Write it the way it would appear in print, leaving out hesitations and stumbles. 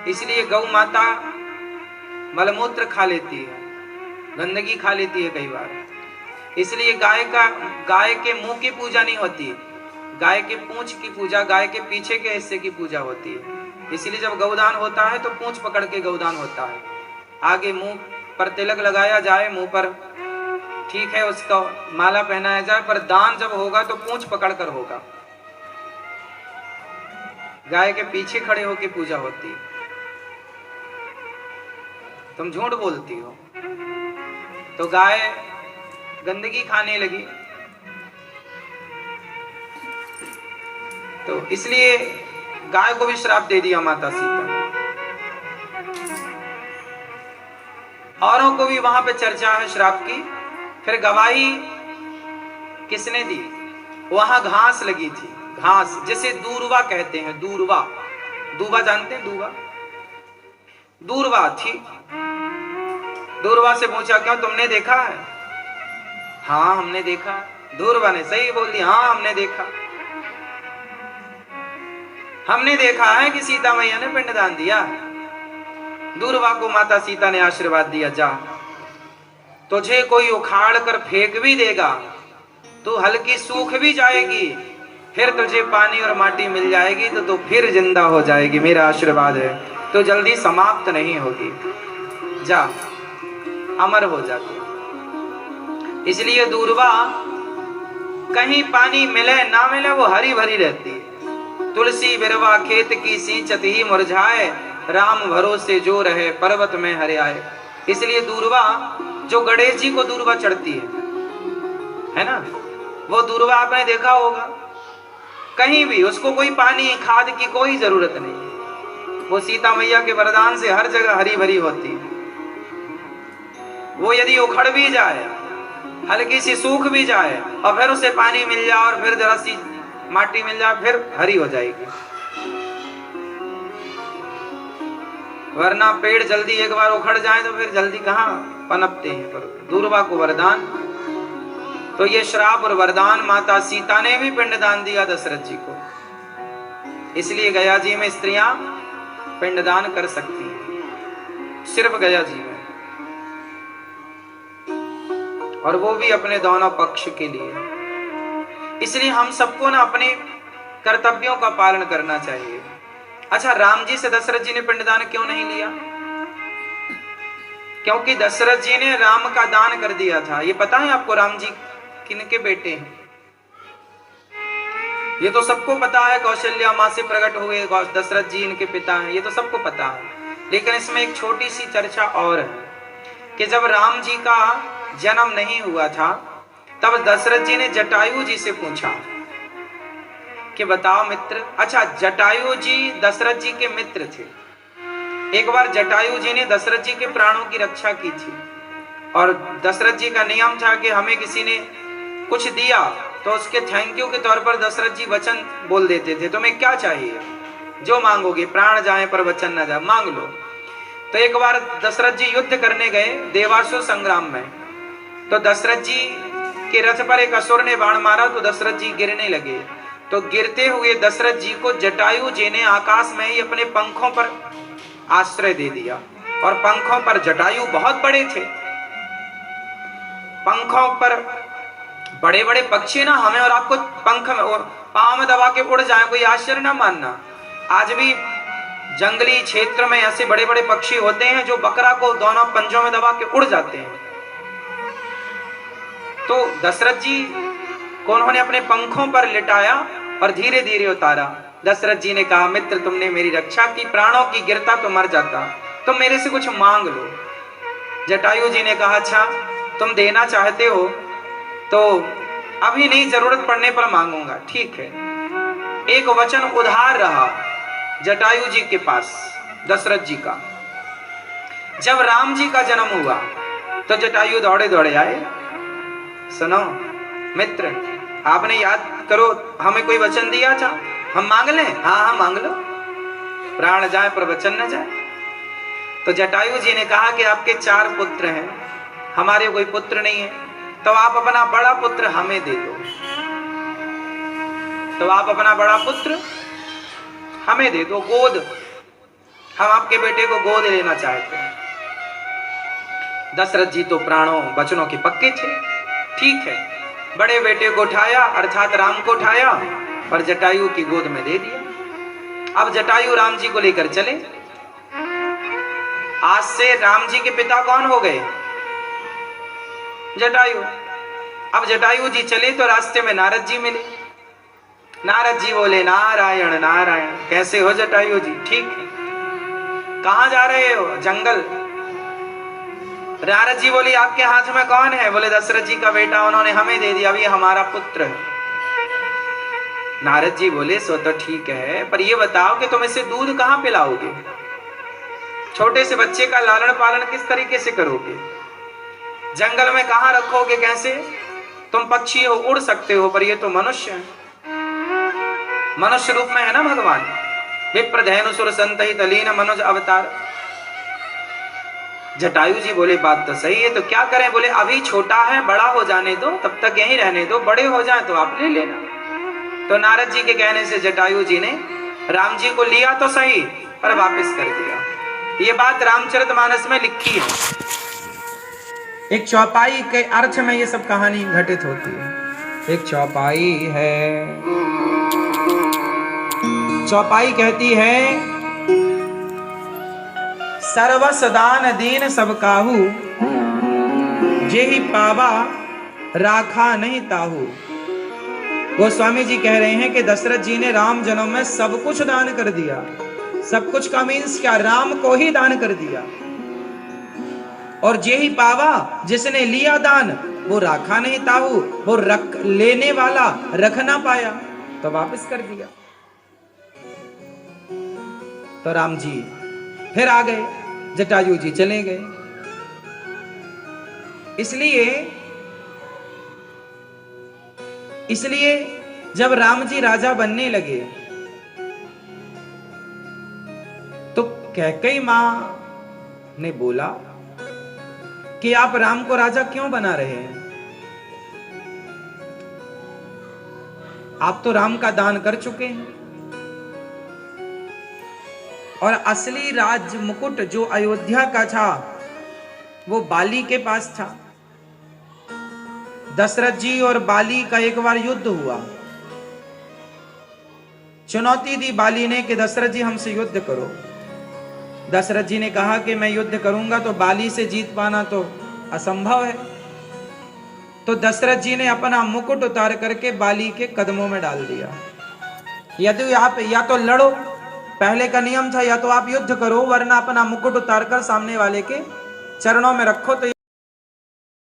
इसलिए गौ माता मलमूत्र खा लेती है, गंदगी खा लेती है कई बार। इसलिए गाय के मुंह की पूजा नहीं होती, गाय के पूंछ की पूजा, गाय के पीछे के हिस्से की पूजा होती है। इसलिए जब गौदान होता है तो पूंछ पकड़ के गौदान होता है। आगे मुंह पर तिलक लगाया जाए, मुंह पर ठीक है उसका माला पहनाया जाए, पर दान जब होगा तो पूंछ पकड़ कर होगा। गाय के पीछे खड़े होकर पूजा होती है। तुम झूठ बोलती हो। तो गाय गंदगी खाने लगी, तो इसलिए गाय को भी श्राप दे दिया माता सीता। औरों को भी वहां पे चर्चा है श्राप की। फिर गवाही किसने दी? वहां घास लगी थी, घास जिसे दूर्वा कहते हैं। दूर्वा, दूबा जानते हैं? दूबा, दूर्वा थी। दूर्वा से पूछा क्यों, तुमने देखा है? हाँ हमने देखा। दूर्वा ने सही बोल दिया, हाँ हमने देखा। हमने देखा है कि सीता मैया ने पिंडदान दिया। दूर्वा को माता सीता ने आशीर्वाद दिया, जा तुझे कोई उखाड़ कर फेंक भी देगा तो हल्की सूख भी जाएगी, फिर तुझे पानी और माटी मिल जाएगी तो तू फिर जिंदा हो जाएगी। मेरा आशीर्वाद है, तो जल्दी समाप्त नहीं होगी, जा अमर हो जाती। इसलिए दूर्वा कहीं पानी मिले ना मिले वो हरी भरी रहती है। तुलसी बिरवा खेत की सींचत ही मुरझाए, राम भरोसे जो रहे पर्वत में हरियाए। इसलिए दूर्वा, जो गणेश जी को दूर्वा चढ़ती है ना, वो दूर्वा आपने देखा होगा। कहीं भी उसको कोई पानी खाद की कोई जरूरत नहीं, वो सीता मैया के वरदान से हर जगह हरी भरी होती है। वो यदि उखड़ भी जाए, हल्की सी सूख भी जाए और फिर उसे पानी मिल जाए और फिर जरा सी माटी मिल जाए, फिर हरी हो जाएगी। वरना पेड़ जल्दी एक बार उखड़ जाए तो फिर जल्दी कहाँ पनपते हैं। पर दूर्वा को वरदान, तो ये श्राप और वरदान माता सीता ने भी पिंडदान दिया दशरथ जी को। इसलिए गया जी में स्त्रियां पिंडदान कर सकती हैं, सिर्फ गया जी में, और वो भी अपने दोनों पक्ष के लिए। इसलिए हम सबको ना अपने कर्तव्यों का पालन करना चाहिए। अच्छा, राम जी से दशरथ जी ने पिंडदान क्यों नहीं लिया? क्योंकि दशरथ जी ने राम का दान कर दिया था। ये पता है आपको राम जी किनके बेटे हैं? ये तो सबको पता है, कौशल्या मां से प्रकट हुए दशरथ जी इनके पिता हैं, ये तो सबको पता है। लेकिन इसमें एक छोटी सी चर्चा और है कि जब राम जी का जन्म नहीं हुआ था तब दशरथ जी ने जटायु जी से पूछा कि बताओ मित्र। अच्छा, जटायु जी दशरथ जी के मित्र थे। एक बार जटायु जी ने दशरथ जी के प्राणों की रक्षा की थी, और दशरथ जी का नियम था कि हमें किसी ने कुछ दिया तो उसके थैंक यू के तौर पर दशरथ जी वचन बोल देते थे, तुम्हें क्या चाहिए, जो मांगोगे, प्राण जाए पर वचन न जाए, मांग लो। तो एक बार दशरथ जी युद्ध करने गए देवासुर संग्राम में, तो दशरथ जी के रथ पर एक असुर ने बाण मारा तो दशरथ जी गिरने लगे। तो गिरते हुए दशरथ जी को जटायु जी ने आकाश में ही अपने पंखों पर आश्रय दे दिया, और पंखों पर जटायु बहुत बड़े थे। पंखों पर बड़े बड़े पक्षी ना हमें और आपको पंख में और पांव में दबा के उड़ जाए, कोई आश्चर्य ना मानना। आज भी जंगली क्षेत्र में ऐसे बड़े बड़े पक्षी होते हैं जो बकरा को दोनों पंजों में दबा के उड़ जाते हैं। तो दशरथ जी को उन्होंने अपने पंखों पर लिटाया और धीरे धीरे उतारा। दशरथ जी ने कहा, मित्र तुमने मेरी रक्षा की, प्राणों की गिरता तो मर जाता, तुम मेरे से कुछ मांग लो। जटायु जी ने कहा, अच्छा तुम देना चाहते हो तो अभी नहीं, जरूरत पड़ने पर मांगूंगा। ठीक है। एक वचन उधार रहा जटायु जी के पास दशरथ जी का। जब राम जी का जन्म हुआ तो जटायु दौड़े दौड़े आए, सुनो मित्र, आपने याद करो हमें कोई वचन दिया था, हम मांग लें? हाँ हाँ मांग लो, प्राण जाए पर वचन न जाए। तो जटायु जी ने कहा कि आपके 4 पुत्र हैं, हमारे कोई पुत्र नहीं है, तो आप अपना बड़ा पुत्र हमें दे दो। तो आप अपना बड़ा पुत्र हमें दे दो, गोद हम आपके बेटे को गोद लेना चाहते हैं। दशरथ जी तो प्राणों वचनों के पक्के थे। ठीक है, बड़े बेटे को उठाया अर्थात राम को उठाया और जटायु की गोद में दे दिया। अब जटायु राम जी को लेकर चले। आज से राम जी के पिता कौन हो गए? जटायु। अब जटायु जी चले तो रास्ते में नारद जी मिले। नारद जी बोले नारायण नारायण। कैसे हो जटायु जी? ठीक है। कहां जा रहे हो? जंगल। नारद जी बोली आपके हाथ में कौन है? बोले दशरथ जी का बेटा, उन्होंने हमें दे दिया, अभी हमारा पुत्र है। नारद जी बोले सो तो ठीक है, पर ये बताओ कि तुम इसे दूध कहां पिलाओगे? छोटे से बच्चे का लालन पालन किस तरीके से करोगे? जंगल में कहां रखोगे? कैसे? तुम पक्षी हो, उड़ सकते हो, पर ये तो मनुष्य है। मनुष्य रूप में है ना भगवान। विप्रधेनु सुर संतहित लीन मनुज अवतार। जटायु जी बोले बात तो सही है, तो क्या करें? बोले अभी छोटा है, बड़ा हो जाने दो, तब तक यहीं रहने दो, बड़े हो जाए तो आप ले लेना। तो नारद जी के कहने से जटायु जी ने राम जी को लिया तो सही, पर वापस कर दिया। ये बात रामचरितमानस में लिखी है। एक चौपाई के अर्थ में ये सब कहानी घटित होती है। एक चौपाई है, चौपाई कहती है सर्वस दान दीन सब काहू, जेहि पावा राखा नहीं ताहू। गोस्वामी जी कह रहे हैं कि दशरथ जी ने राम जन्म में सब कुछ दान कर दिया। सब कुछ का मीन्स क्या? राम को ही दान कर दिया। और जेहि पावा, जिसने लिया दान, वो राखा नहीं ताहू, वो रख लेने वाला रख ना पाया तो वापस कर दिया। तो राम जी फिर आ गए, जटायु जी चले गए। इसलिए जब राम जी राजा बनने लगे तो कैकेयी मां ने बोला कि आप राम को राजा क्यों बना रहे हैं? आप तो राम का दान कर चुके हैं। और असली राज मुकुट जो अयोध्या का था वो बाली के पास था। दशरथ जी और बाली का एक बार युद्ध हुआ। चुनौती दी बाली ने कि दशरथ जी हमसे युद्ध करो। दशरथ जी ने कहा कि मैं युद्ध करूंगा तो बाली से जीत पाना तो असंभव है। तो दशरथ जी ने अपना मुकुट उतार करके बाली के कदमों में डाल दिया। यदि आप या तो लड़ो, पहले का नियम था, या तो आप युद्ध करो, वरना अपना मुकुट उतारकर सामने वाले के चरणों में रखो। तो